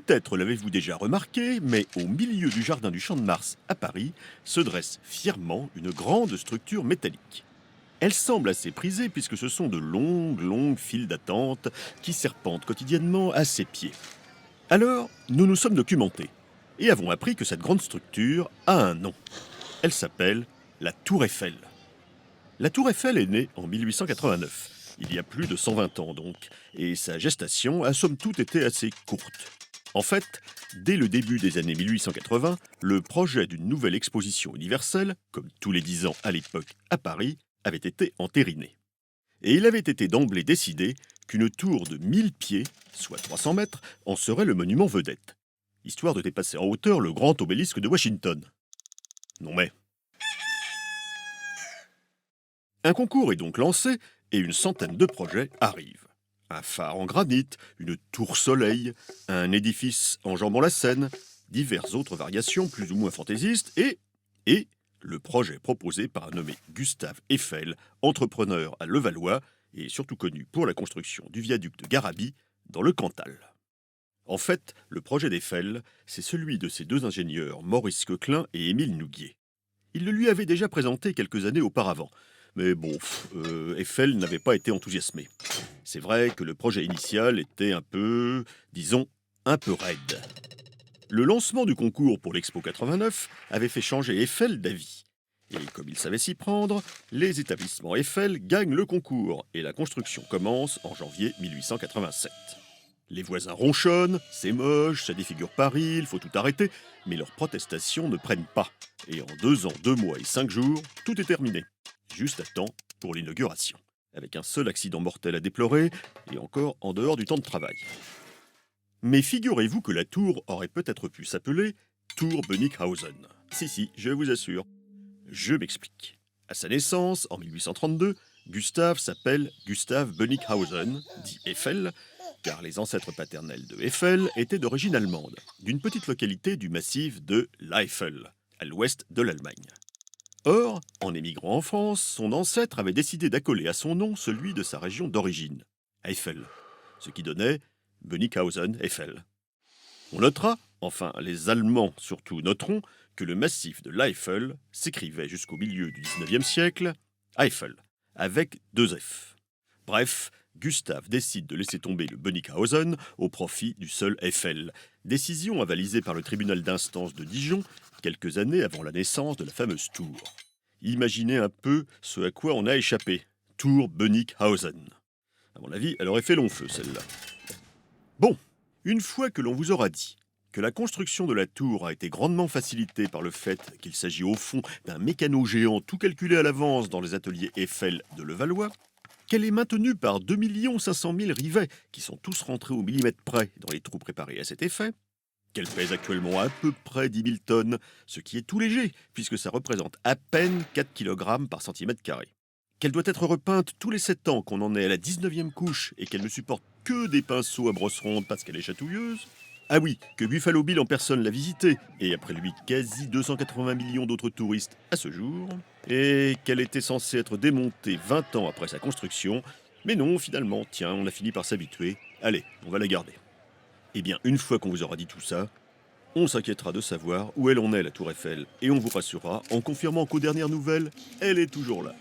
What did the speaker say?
Peut-être l'avez-vous déjà remarqué, mais au milieu du jardin du Champ de Mars à Paris se dresse fièrement une grande structure métallique. Elle semble assez prisée puisque ce sont de longues files d'attente qui serpentent quotidiennement à ses pieds. Alors, nous nous sommes documentés et avons appris que cette grande structure a un nom. Elle s'appelle la Tour Eiffel. La Tour Eiffel est née en 1889, il y a plus de 120 ans donc, et sa gestation a somme toute été assez courte. En fait, dès le début des années 1880, le projet d'une nouvelle exposition universelle, comme tous les 10 ans à l'époque à Paris, avait été entériné. Et il avait été d'emblée décidé qu'une tour de 1000 pieds, soit 300 mètres, en serait le monument vedette, histoire de dépasser en hauteur le grand obélisque de Washington. Non mais... Un concours est donc lancé et une centaine de projets arrivent. Un phare en granit, une tour soleil, un édifice enjambant la Seine, diverses autres variations plus ou moins fantaisistes et le projet proposé par un nommé Gustave Eiffel, entrepreneur à Levallois et surtout connu pour la construction du viaduc de Garabit dans le Cantal. En fait, le projet d'Eiffel, c'est celui de ces deux ingénieurs, Maurice Coquelin et Émile Nouguier. Il le lui avait déjà présenté quelques années auparavant, mais bon, Eiffel n'avait pas été enthousiasmé. C'est vrai que le projet initial était un peu, disons, un peu raide. Le lancement du concours pour l'Expo 89 avait fait changer Eiffel d'avis. Et comme il savait s'y prendre, les établissements Eiffel gagnent le concours et la construction commence en janvier 1887. Les voisins ronchonnent, c'est moche, ça défigure Paris, il faut tout arrêter, mais leurs protestations ne prennent pas. Et en 2 ans, 2 mois et 5 jours, tout est terminé. Juste à temps pour l'inauguration, avec un seul accident mortel à déplorer, et encore en dehors du temps de travail. Mais figurez-vous que la tour aurait peut-être pu s'appeler Tour Bönnighausen. Si, je vous assure. Je m'explique. À sa naissance, en 1832, Gustave s'appelle Gustave Bönnighausen, dit Eiffel, car les ancêtres paternels de Eiffel étaient d'origine allemande, d'une petite localité du massif de l'Eifel, à l'ouest de l'Allemagne. Or, en émigrant en France, son ancêtre avait décidé d'accoler à son nom celui de sa région d'origine, Eiffel, ce qui donnait Bönnighausen-Eiffel. On notera, enfin les Allemands surtout noteront, que le massif de l'Eifel s'écrivait jusqu'au milieu du XIXe siècle, Eiffel, avec 2 F. Bref, Gustave décide de laisser tomber le Bönnighausen au profit du seul Eiffel, décision avalisée par le tribunal d'instance de Dijon quelques années avant la naissance de la fameuse tour. Imaginez un peu ce à quoi on a échappé. Tour Bönnighausen. À mon avis, elle aurait fait long feu, celle-là. Bon, une fois que l'on vous aura dit que la construction de la tour a été grandement facilitée par le fait qu'il s'agit au fond d'un mécano géant tout calculé à l'avance dans les ateliers Eiffel de Levallois, qu'elle est maintenue par 2 500 000 rivets qui sont tous rentrés au millimètre près dans les trous préparés à cet effet, qu'elle pèse actuellement à peu près 10 000 tonnes, ce qui est tout léger, puisque ça représente à peine 4 kg par centimètre carré. Qu'elle doit être repeinte tous les 7 ans, qu'on en est à la 19e couche, et qu'elle ne supporte que des pinceaux à brosse ronde parce qu'elle est chatouilleuse. Ah oui, que Buffalo Bill en personne l'a visitée, et après lui quasi 280 millions d'autres touristes à ce jour, et qu'elle était censée être démontée 20 ans après sa construction, mais non, finalement, tiens, on a fini par s'habituer, allez, on va la garder. Eh bien, une fois qu'on vous aura dit tout ça, on s'inquiétera de savoir où elle en est, la Tour Eiffel, et on vous rassurera en confirmant qu'aux dernières nouvelles, elle est toujours là.